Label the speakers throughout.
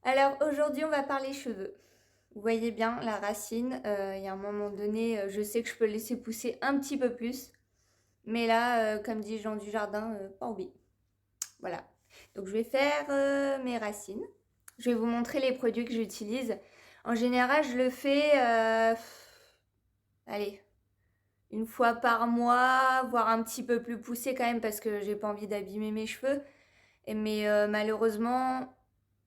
Speaker 1: Alors aujourd'hui on va parler cheveux. Vous voyez bien la racine, il y a un moment donné, je sais que je peux laisser pousser un petit peu plus. Mais là, comme dit Jean du Jardin, pas envie. Voilà. Donc je vais faire mes racines. Je vais vous montrer les produits que j'utilise. En général, je le fais, allez, une fois par mois, voire un petit peu plus poussé quand même parce que j'ai pas envie d'abîmer mes cheveux. Mais malheureusement,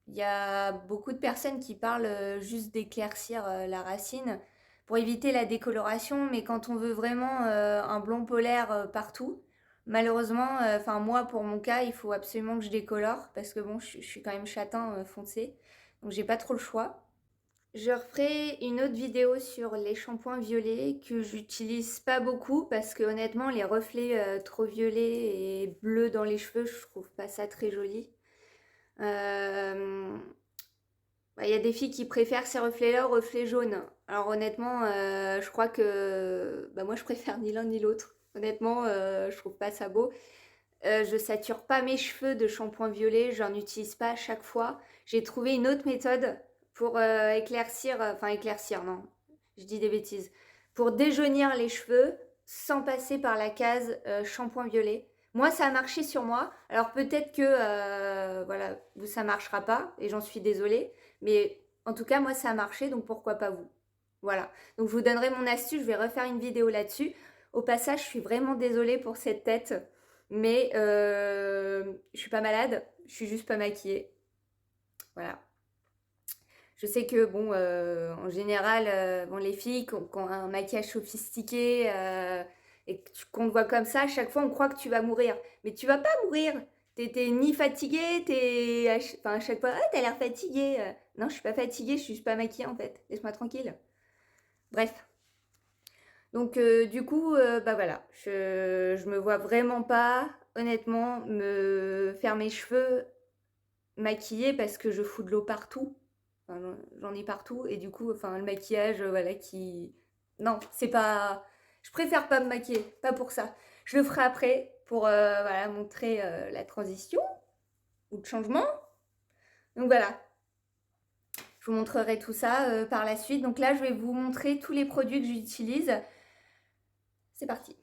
Speaker 1: il y a beaucoup de personnes qui parlent juste d'éclaircir la racine pour éviter la décoloration, mais quand on veut vraiment un blond polaire partout, malheureusement, enfin moi pour mon cas, il faut absolument que je décolore parce que bon, je suis quand même châtain foncé, donc j'ai pas trop le choix. Je referai une autre vidéo sur les shampoings violets que j'utilise pas beaucoup parce que honnêtement les reflets trop violets et bleus dans les cheveux, je trouve pas ça très joli. Il y a des filles qui préfèrent ces reflets-là aux reflets jaunes. Alors honnêtement, je crois que moi je préfère ni l'un ni l'autre. Honnêtement, je trouve pas ça beau. Je sature pas mes cheveux de shampoing violet, j'en utilise pas à chaque fois. J'ai trouvé une autre méthode pour éclaircir, non, je dis des bêtises. Pour déjaunir les cheveux sans passer par la case shampoing violet. Moi, ça a marché sur moi. Alors peut-être que voilà, vous ça marchera pas et j'en suis désolée, mais en tout cas moi ça a marché, donc pourquoi pas vous. Voilà. Donc je vous donnerai mon astuce, je vais refaire une vidéo là-dessus. Au passage, je suis vraiment désolée pour cette tête. Mais je suis pas malade, je suis juste pas maquillée. Voilà. Je sais que, bon, en général, bon, les filles qui ont un maquillage sophistiqué et qu'on te voit comme ça, à chaque fois, on croit que tu vas mourir. Mais tu vas pas mourir. T'es ni fatiguée, enfin, à chaque fois, ah, t'as l'air fatiguée. Non, je suis pas fatiguée, je suis juste pas maquillée en fait. Laisse-moi tranquille. Bref. Donc, du coup, voilà, je me vois vraiment pas, honnêtement, me faire mes cheveux maquillés parce que je fous de l'eau partout. Enfin, j'en ai partout et du coup, enfin, le maquillage, voilà, qui... Non, c'est pas... Je préfère pas me maquiller, pas pour ça. Je le ferai après pour, voilà, montrer la transition ou le changement. Donc voilà, je vous montrerai tout ça par la suite. Donc là, je vais vous montrer tous les produits que j'utilise. C'est parti.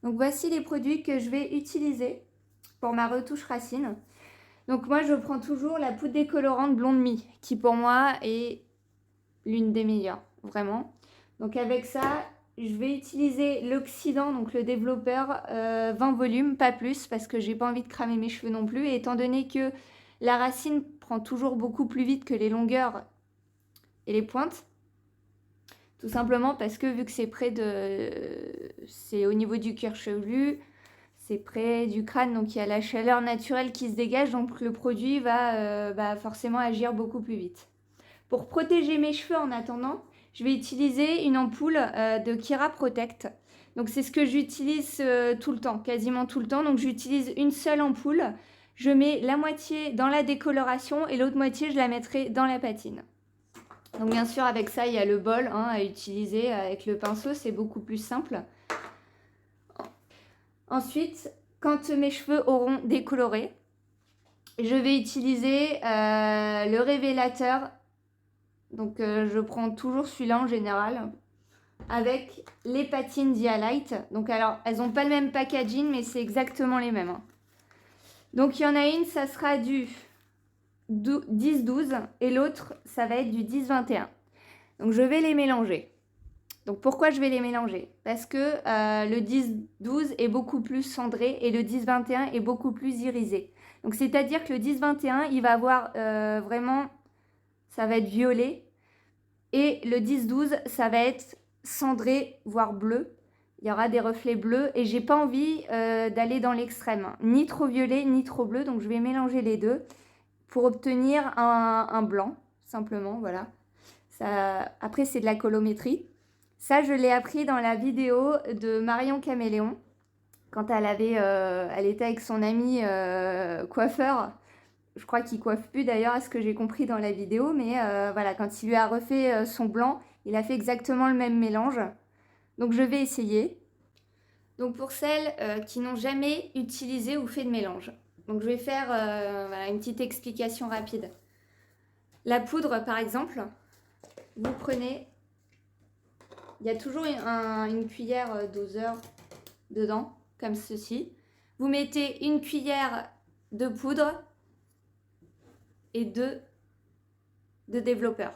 Speaker 1: Donc voici les produits que je vais utiliser pour ma retouche racine. Donc moi je prends toujours la poudre décolorante Blonde Me qui pour moi est l'une des meilleures, vraiment. Donc avec ça, je vais utiliser l'oxydant, donc le développeur 20 volumes, pas plus parce que j'ai pas envie de cramer mes cheveux non plus. Et étant donné que la racine prend toujours beaucoup plus vite que les longueurs et les pointes, tout simplement parce que vu que c'est au niveau du cuir chevelu, c'est près du crâne, donc il y a la chaleur naturelle qui se dégage, donc le produit va forcément agir beaucoup plus vite. Pour protéger mes cheveux en attendant, je vais utiliser une ampoule de Kira Protect. Donc c'est ce que j'utilise tout le temps, quasiment tout le temps. Donc j'utilise une seule ampoule. Je mets la moitié dans la décoloration et l'autre moitié je la mettrai dans la patine. Donc bien sûr avec ça il y a le bol à utiliser avec le pinceau, c'est beaucoup plus simple. Ensuite, quand mes cheveux auront décoloré, je vais utiliser le révélateur. Donc je prends toujours celui-là en général avec les patines Dialight. Donc alors elles n'ont pas le même packaging mais c'est exactement les mêmes. Donc il y en a une, ça sera du 10-12 et l'autre ça va être du 10-21. Donc je vais les mélanger. Donc pourquoi je vais les mélanger? Parce que le 10-12 est beaucoup plus cendré et le 10-21 est beaucoup plus irisé. Donc c'est-à-dire que le 10-21, il va avoir vraiment, ça va être violet. Et le 10-12, ça va être cendré, voire bleu. Il y aura des reflets bleus et j'ai pas envie d'aller dans l'extrême. Ni trop violet, ni trop bleu. Donc je vais mélanger les deux pour obtenir un blanc, simplement, voilà. Ça, après, c'est de la colométrie. Ça, je l'ai appris dans la vidéo de Marion Caméléon, quand elle était avec son ami coiffeur. Je crois qu'il coiffe plus d'ailleurs, à ce que j'ai compris dans la vidéo, mais voilà, quand il lui a refait son blanc, il a fait exactement le même mélange. Donc je vais essayer. Donc pour celles qui n'ont jamais utilisé ou fait de mélange, Donc je vais faire voilà, une petite explication rapide. La poudre, par exemple, vous prenez, il y a toujours une cuillère doseur dedans, comme ceci. Vous mettez une cuillère de poudre et deux de développeur.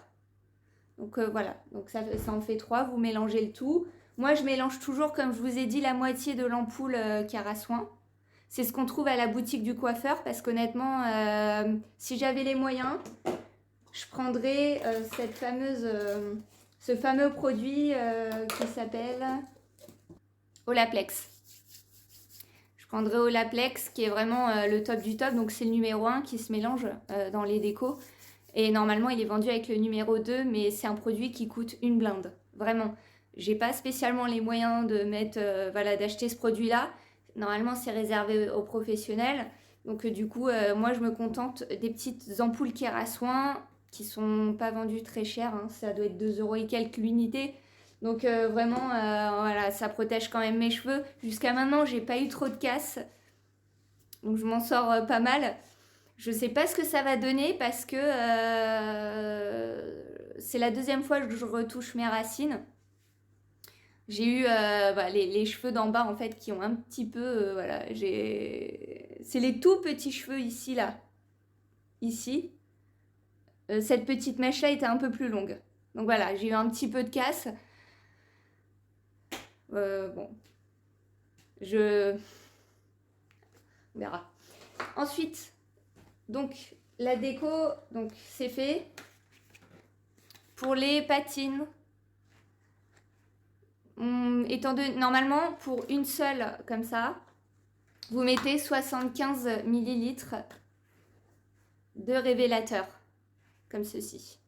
Speaker 1: Donc voilà, donc ça en fait 3, vous mélangez le tout. Moi je mélange toujours, comme je vous ai dit, la moitié de l'ampoule Cara Soin. C'est ce qu'on trouve à la boutique du coiffeur, parce qu'honnêtement, si j'avais les moyens, je prendrais ce fameux produit qui s'appelle Olaplex. Je prendrais Olaplex, qui est vraiment le top du top, donc c'est le numéro 1 qui se mélange dans les décos. Et normalement, il est vendu avec le numéro 2, mais c'est un produit qui coûte une blinde. Vraiment. J'ai pas spécialement les moyens de mettre, voilà, d'acheter ce produit-là. Normalement, c'est réservé aux professionnels. Donc, du coup, moi, je me contente des petites ampoules Kera Soin qui sont pas vendues très chères. Hein. Ça doit être 2 € et quelques l'unité. Donc, vraiment, voilà, ça protège quand même mes cheveux. Jusqu'à maintenant, j'ai pas eu trop de casse. Donc, je m'en sors pas mal. Je sais pas ce que ça va donner parce que c'est la deuxième fois que je retouche mes racines. J'ai eu bah, les cheveux d'en bas en fait qui ont un petit peu, voilà, c'est les tout petits cheveux ici là, ici. Cette petite mèche là était un peu plus longue. Donc voilà, j'ai eu un petit peu de casse. Bon, on verra. Ensuite, donc la déco, donc c'est fait. Pour les patines, normalement pour une seule comme ça, vous mettez 75 ml de révélateur, comme ceci.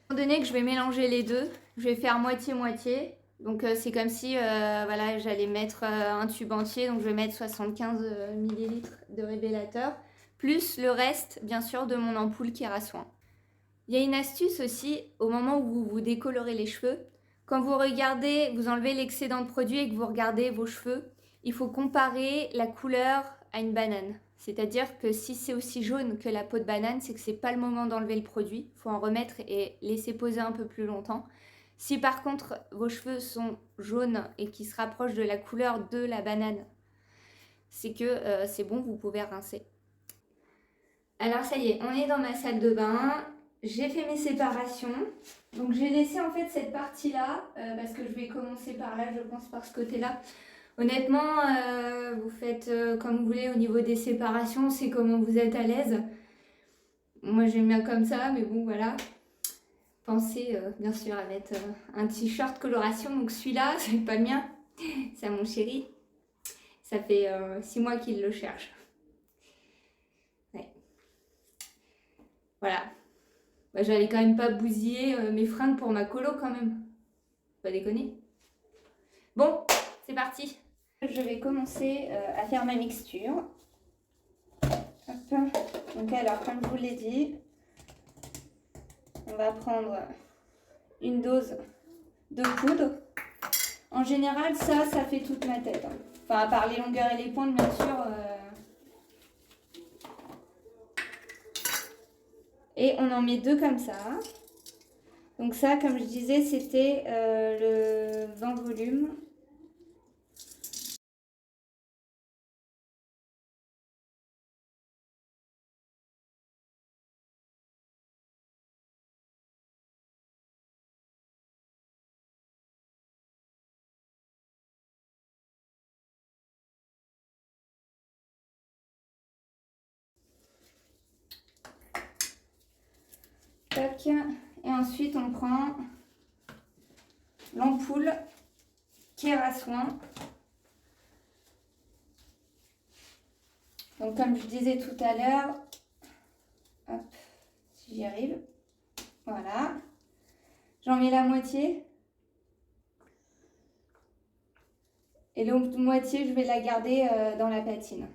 Speaker 1: Étant donné que je vais mélanger les deux, je vais faire moitié-moitié. Donc c'est comme si voilà, j'allais mettre un tube entier, donc je vais mettre 75 ml de révélateur, plus le reste, bien sûr, de mon ampoule Kera Soin. Il y a une astuce aussi, au moment où vous décolorez les cheveux, quand vous regardez, vous enlevez l'excédent de produit et que vous regardez vos cheveux, il faut comparer la couleur à une banane. C'est-à-dire que si c'est aussi jaune que la peau de banane, c'est que c'est pas le moment d'enlever le produit. Il faut en remettre et laisser poser un peu plus longtemps. Si par contre vos cheveux sont jaunes et qui se rapprochent de la couleur de la banane, c'est que c'est bon, vous pouvez rincer. Alors ça y est, on est dans ma salle de bain. J'ai fait mes séparations. Donc j'ai laissé en fait cette partie-là, parce que je vais commencer par là, je pense, par ce côté-là. Honnêtement, vous faites comme vous voulez au niveau des séparations, c'est comment vous êtes à l'aise. Moi j'aime bien comme ça, mais bon voilà. Pensez bien sûr à mettre un t-shirt coloration. Donc celui-là, c'est pas le mien, c'est à mon chéri. Ça fait 6 mois qu'il le cherche. Ouais. Voilà. Bah, j'allais quand même pas bousiller mes fringues pour ma colo quand même. Pas déconner. Bon, c'est parti. Je vais commencer à faire ma mixture. Hop. Donc alors, comme je vous l'ai dit, on va prendre une dose de poudre. En général, ça fait toute ma tête. Hein. Enfin, à part les longueurs et les pointes, bien sûr. Et on en met 2 comme ça. Donc ça, comme je disais, c'était le 20 volumes. Tac. Et ensuite, on prend l'ampoule Kera Soin. Donc, comme je disais tout à l'heure, hop, si j'y arrive, voilà. J'en mets la moitié. Et l'autre moitié, je vais la garder dans la patine.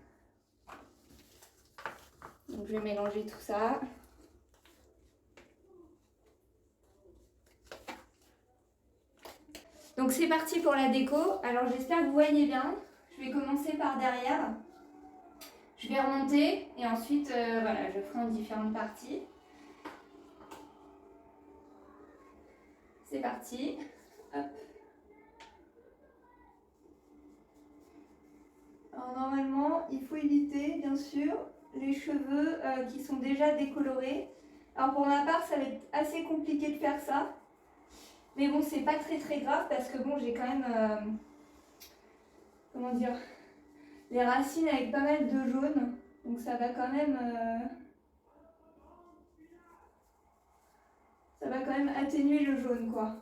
Speaker 1: Donc, je vais mélanger tout ça. Donc c'est parti pour la déco. Alors j'espère que vous voyez bien. Je vais commencer par derrière. Je vais remonter et ensuite, voilà, je ferai en différentes parties. C'est parti. Hop. Alors normalement, il faut éviter, bien sûr, les cheveux qui sont déjà décolorés. Alors pour ma part, ça va être assez compliqué de faire ça. Mais bon, c'est pas très grave parce que bon, j'ai quand même, comment dire, les racines avec pas mal de jaune. Donc ça va quand même, atténuer le jaune, quoi.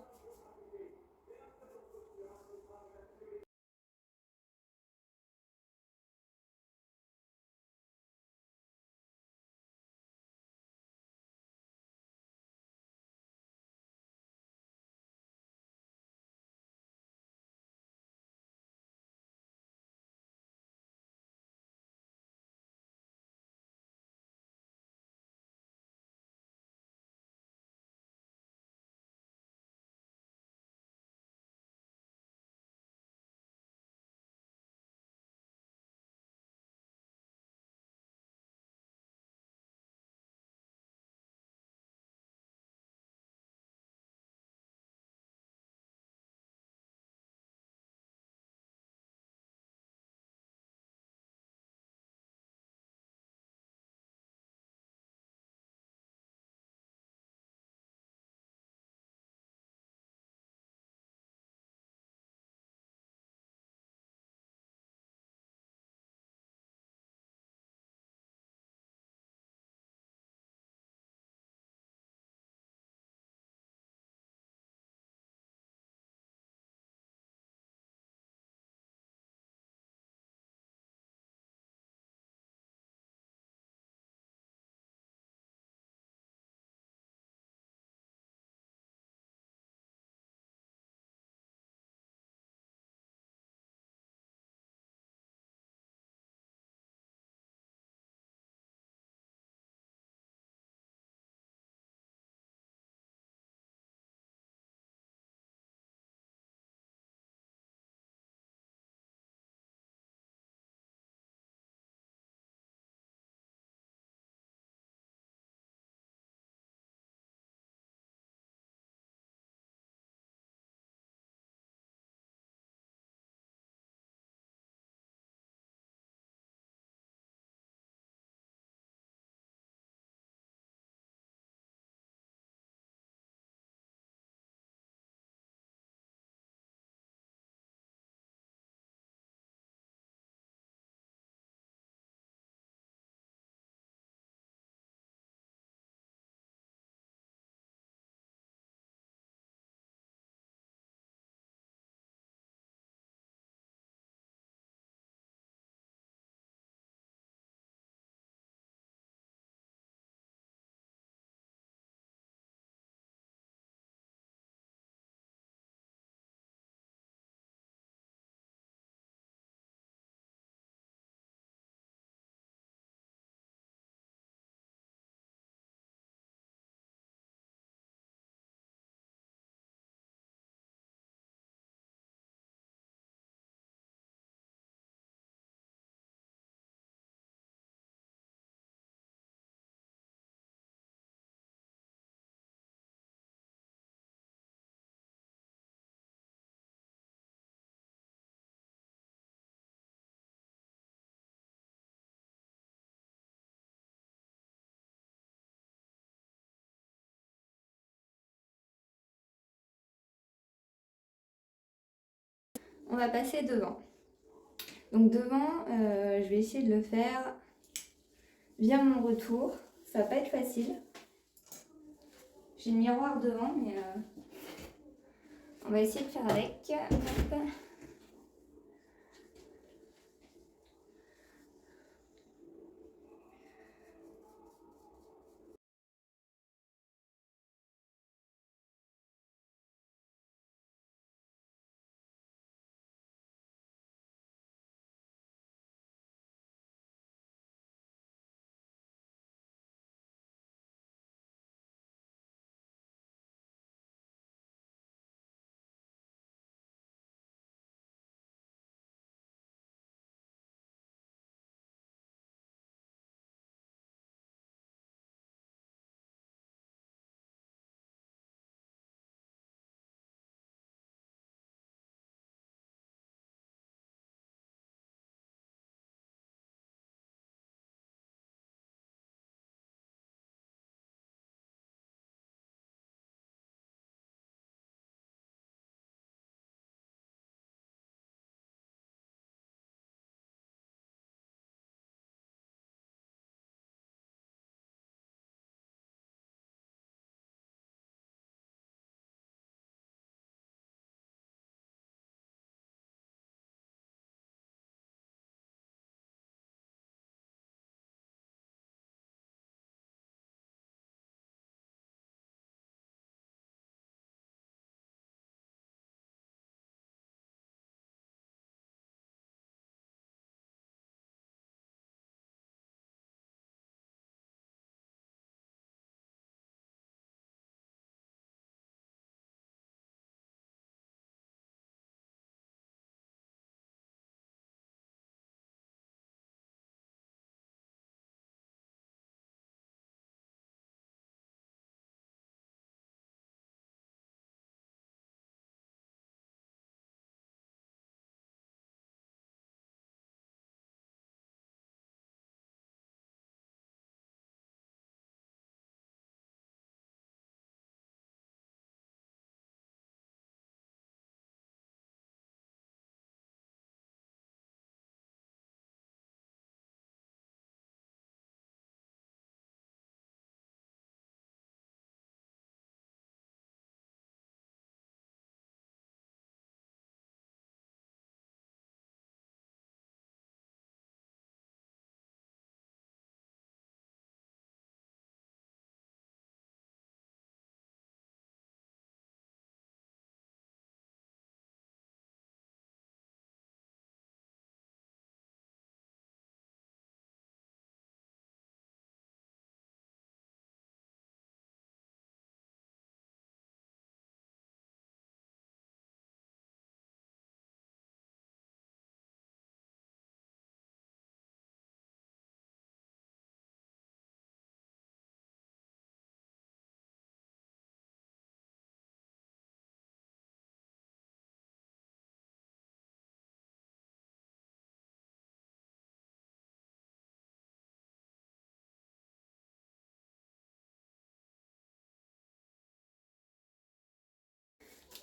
Speaker 1: On va passer devant. Donc devant, je vais essayer de le faire via mon retour. Ça va pas être facile. J'ai le miroir devant, mais on va essayer de faire avec. Hop.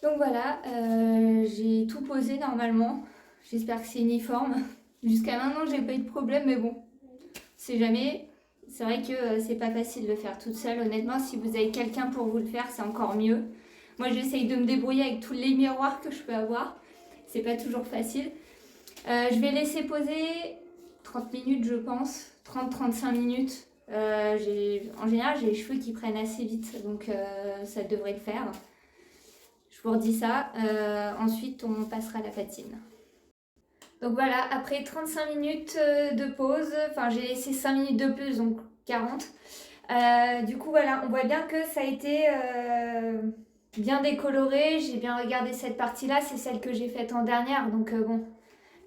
Speaker 1: Donc voilà, j'ai tout posé normalement. J'espère que c'est uniforme. Jusqu'à maintenant, j'ai pas eu de problème, mais bon, c'est jamais. C'est vrai que c'est pas facile de le faire toute seule. Honnêtement, si vous avez quelqu'un pour vous le faire, c'est encore mieux. Moi, j'essaye de me débrouiller avec tous les miroirs que je peux avoir. C'est pas toujours facile. Je vais laisser poser 30 minutes, je pense. 30-35 minutes. En général, j'ai les cheveux qui prennent assez vite, donc ça devrait le faire. Je vous redis ça. Ensuite, on passera à la patine. Donc voilà, après 35 minutes de pause, enfin j'ai laissé 5 minutes de plus, donc 40. Du coup voilà, on voit bien que ça a été bien décoloré. J'ai bien regardé cette partie-là, c'est celle que j'ai faite en dernière, donc bon,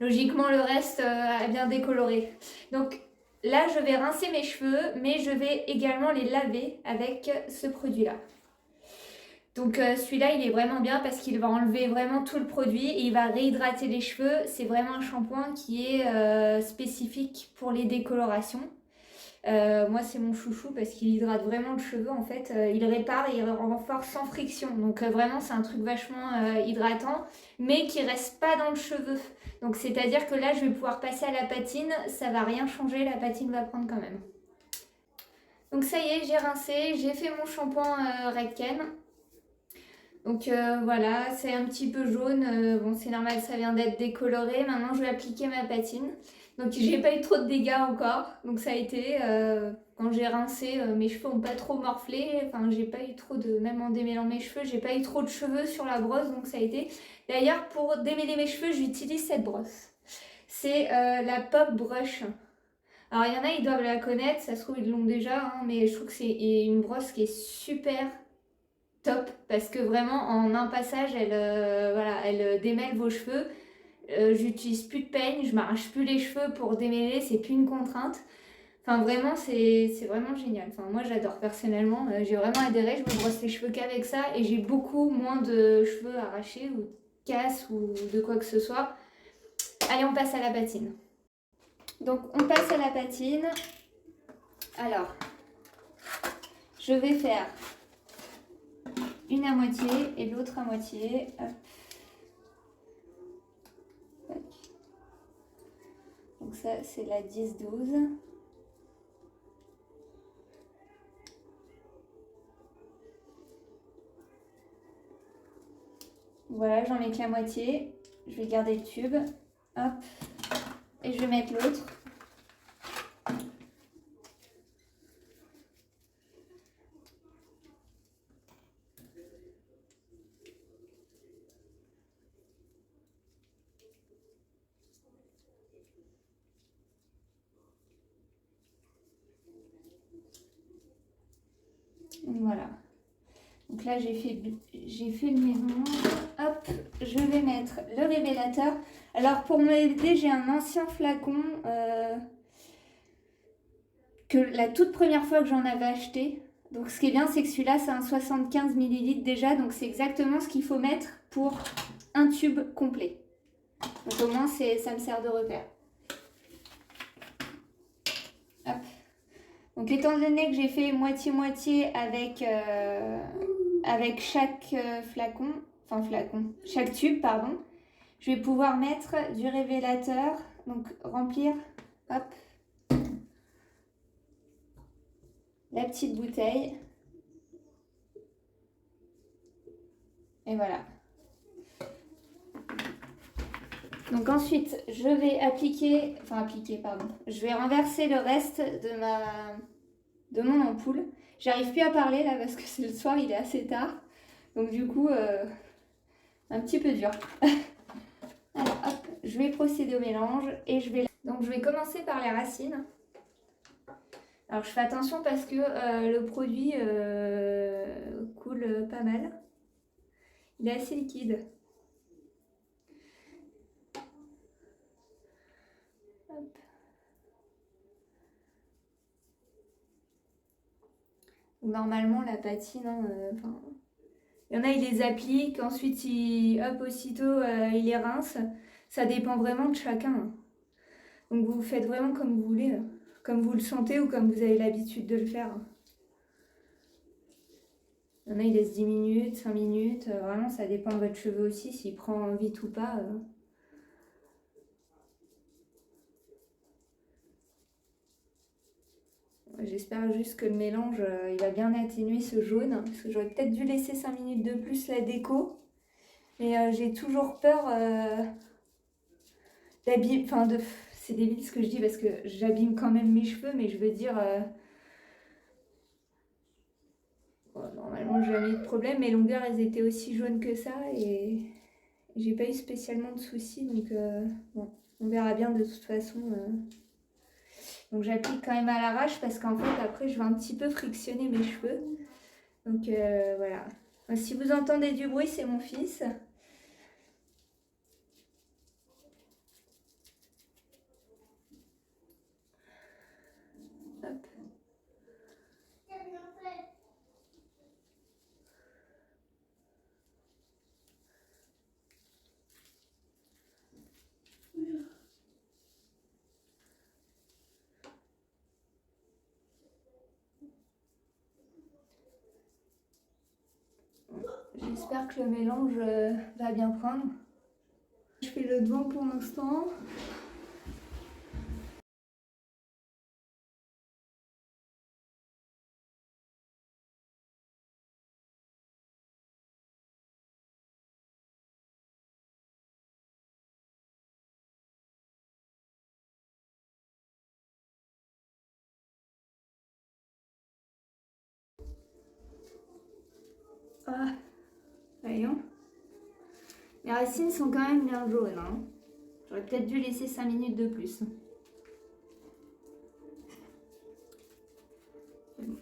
Speaker 1: logiquement le reste a bien décoloré. Donc là, je vais rincer mes cheveux, mais je vais également les laver avec ce produit-là. Donc celui-là, il est vraiment bien parce qu'il va enlever vraiment tout le produit et il va réhydrater les cheveux. C'est vraiment un shampoing qui est spécifique pour les décolorations. Moi, c'est mon chouchou parce qu'il hydrate vraiment le cheveu. En fait, il répare et il renforce sans friction. Donc vraiment, c'est un truc vachement hydratant, mais qui reste pas dans le cheveu. Donc c'est-à-dire que là, je vais pouvoir passer à la patine. Ça va rien changer, la patine va prendre quand même. Donc ça y est, j'ai rincé, j'ai fait mon shampoing Redken. Donc voilà, c'est un petit peu jaune, bon c'est normal, ça vient d'être décoloré. Maintenant je vais appliquer ma patine. Donc j'ai pas eu trop de dégâts encore, donc ça a été, quand j'ai rincé, mes cheveux ont pas trop morflé, enfin j'ai pas eu trop de, même en démêlant mes cheveux, j'ai pas eu trop de cheveux sur la brosse, donc ça a été. D'ailleurs pour démêler mes cheveux, j'utilise cette brosse. C'est la Pop Brush. Alors il y en a, ils doivent la connaître, ça se trouve ils l'ont déjà, hein, mais je trouve que c'est une brosse qui est super top parce que vraiment en un passage elle démêle vos cheveux. J'utilise plus de peigne, je m'arrache plus les cheveux pour démêler, c'est plus une contrainte. Enfin vraiment c'est vraiment génial. Enfin moi j'adore personnellement, j'ai vraiment adhéré, je me brosse les cheveux qu'avec ça et j'ai beaucoup moins de cheveux arrachés ou casse ou de quoi que ce soit. Allez, on passe à la patine. Donc on passe à la patine. Alors je vais faire une à moitié et l'autre à moitié. Hop. Donc ça c'est la 10-12. Voilà, j'en mets que la moitié. Je vais garder le tube. Hop. Et je vais mettre l'autre. Voilà. Donc là, j'ai fait le mélange. Hop, je vais mettre le révélateur. Alors, pour m'aider, j'ai un ancien flacon que la toute première fois que j'en avais acheté. Donc, ce qui est bien, c'est que celui-là, c'est un 75 ml déjà. Donc, c'est exactement ce qu'il faut mettre pour un tube complet. Donc, au moins, ça me sert de repère. Hop. Donc étant donné que j'ai fait moitié-moitié avec chaque chaque tube, pardon, je vais pouvoir mettre du révélateur, donc remplir, hop, la petite bouteille. Et voilà. Donc ensuite, je vais je vais renverser le reste de mon ampoule. J'arrive plus à parler là parce que c'est le soir, il est assez tard. Donc du coup, un petit peu dur. Alors hop, je vais procéder au mélange et donc je vais commencer par les racines. Alors je fais attention parce que le produit coule pas mal. Il est assez liquide. Hop. Normalement la patine, hein, il y en a, ils les appliquent, ensuite aussitôt ils les rincent. Ça dépend vraiment de chacun. Donc vous faites vraiment comme vous voulez, comme vous le sentez ou comme vous avez l'habitude de le faire. Il y en a, il laisse 10 minutes, 5 minutes. Vraiment, ça dépend de votre cheveu aussi, s'il prend vite ou pas. J'espère juste que le mélange, il va bien atténuer ce jaune. Parce que j'aurais peut-être dû laisser 5 minutes de plus la déco. Mais j'ai toujours peur d'abîmer. Enfin, c'est débile ce que je dis parce que j'abîme quand même mes cheveux. Mais je veux dire... bon, normalement, jamais eu de problème. Mes longueurs, elles étaient aussi jaunes que ça. Et j'ai pas eu spécialement de soucis. Donc, bon, on verra bien de toute façon. Donc, j'applique quand même à l'arrache parce qu'en fait, après, je vais un petit peu frictionner mes cheveux. Donc, voilà. Si vous entendez du bruit, c'est mon fils. Hop. J'espère que le mélange va bien prendre. Je fais le devant pour l'instant. Ah, voyons. Les racines sont quand même bien jaunes. Hein. J'aurais peut-être dû laisser 5 minutes de plus. Bon.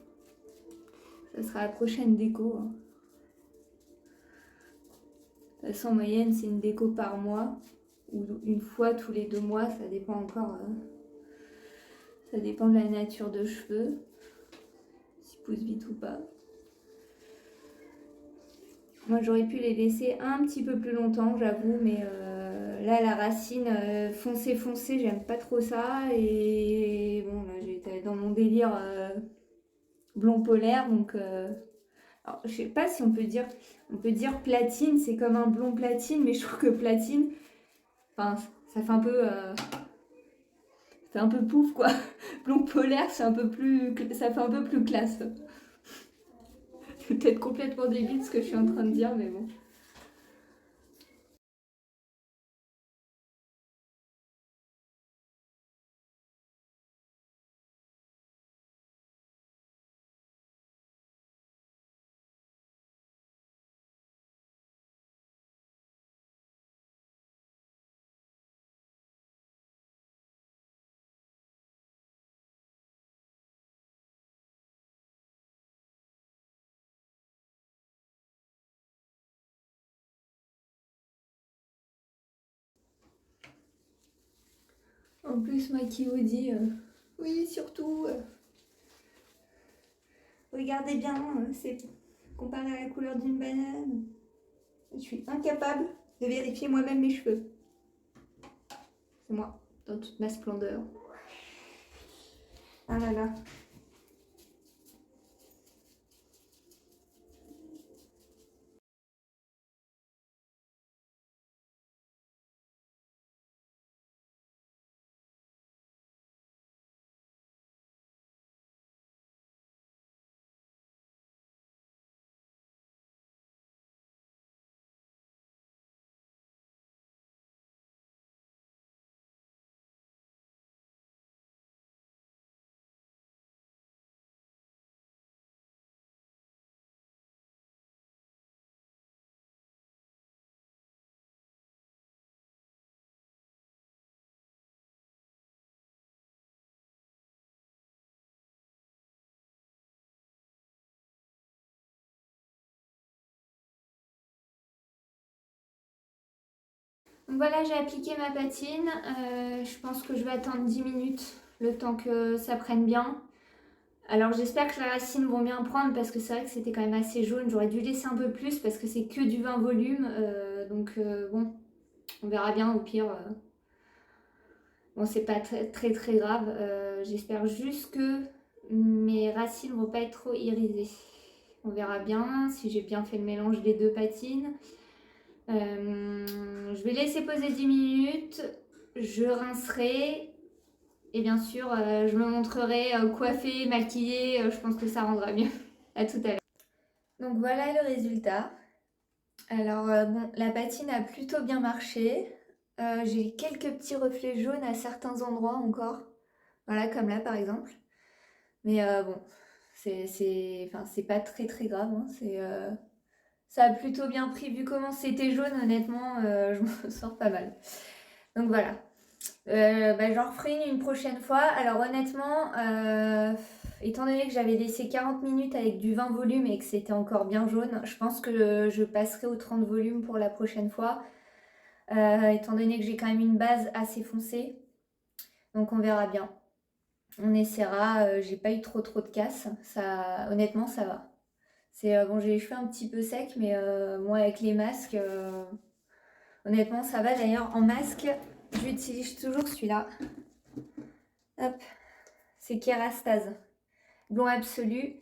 Speaker 1: Ça sera la prochaine déco. Hein. De toute façon, en moyenne, c'est une déco par mois. Ou une fois tous les 2 mois. Ça dépend encore. Ça dépend de la nature de cheveux. S'ils poussent vite ou pas. Moi, j'aurais pu les laisser un petit peu plus longtemps, j'avoue, mais là, la racine foncée, j'aime pas trop ça. Et bon, là, j'étais dans mon délire blond polaire, donc alors, je sais pas si on peut dire platine, c'est comme un blond platine, mais je trouve que platine, enfin, ça fait un peu pouf, quoi. Blond polaire, ça fait un peu plus classe. C'est peut-être complètement débile ce que je suis en train de dire, mais bon. En plus, moi qui vous dis, oui, surtout, regardez bien, c'est comparé à la couleur d'une banane. Je suis incapable de vérifier moi-même mes cheveux. C'est moi, dans toute ma splendeur. Ah là là. Donc voilà, j'ai appliqué ma patine. Je pense que je vais attendre 10 minutes, le temps que ça prenne bien. Alors j'espère que les racines vont bien prendre parce que c'est vrai que c'était quand même assez jaune. J'aurais dû laisser un peu plus parce que c'est que du 20 volume. Donc bon, on verra bien au pire. Bon, c'est pas très grave. J'espère juste que mes racines vont pas être trop irisées. On verra bien si j'ai bien fait le mélange des deux patines. Je vais laisser poser 10 minutes. Je rincerai. Et bien sûr, je me montrerai coiffée, maquillée. Je pense que ça rendra mieux. À tout à l'heure. Donc voilà le résultat. Alors bon, la patine a plutôt bien marché. J'ai quelques petits reflets jaunes à certains endroits encore. Voilà, comme là par exemple. Mais bon, enfin, c'est pas très très grave. Hein. Ça a plutôt bien pris. Vu comment c'était jaune, honnêtement, je me sors pas mal. Donc voilà. J'en referai une prochaine fois. Alors honnêtement, étant donné que j'avais laissé 40 minutes avec du 20 volume et que c'était encore bien jaune, je pense que je passerai au 30 volume pour la prochaine fois. Étant donné que j'ai quand même une base assez foncée. Donc on verra bien. On essaiera. J'ai pas eu trop de casse. Ça, honnêtement, ça va. Bon, j'ai les cheveux un petit peu secs, mais moi avec les masques, honnêtement, ça va. D'ailleurs, en masque, j'utilise toujours celui-là. Hop, c'est Kerastase. Blond absolu.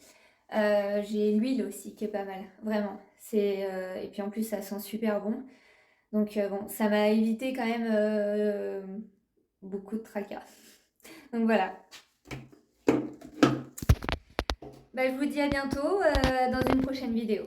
Speaker 1: J'ai l'huile aussi qui est pas mal, vraiment. Et puis en plus, ça sent super bon. Donc bon, ça m'a évité quand même beaucoup de tracas. Donc voilà. Je vous dis à bientôt dans une prochaine vidéo.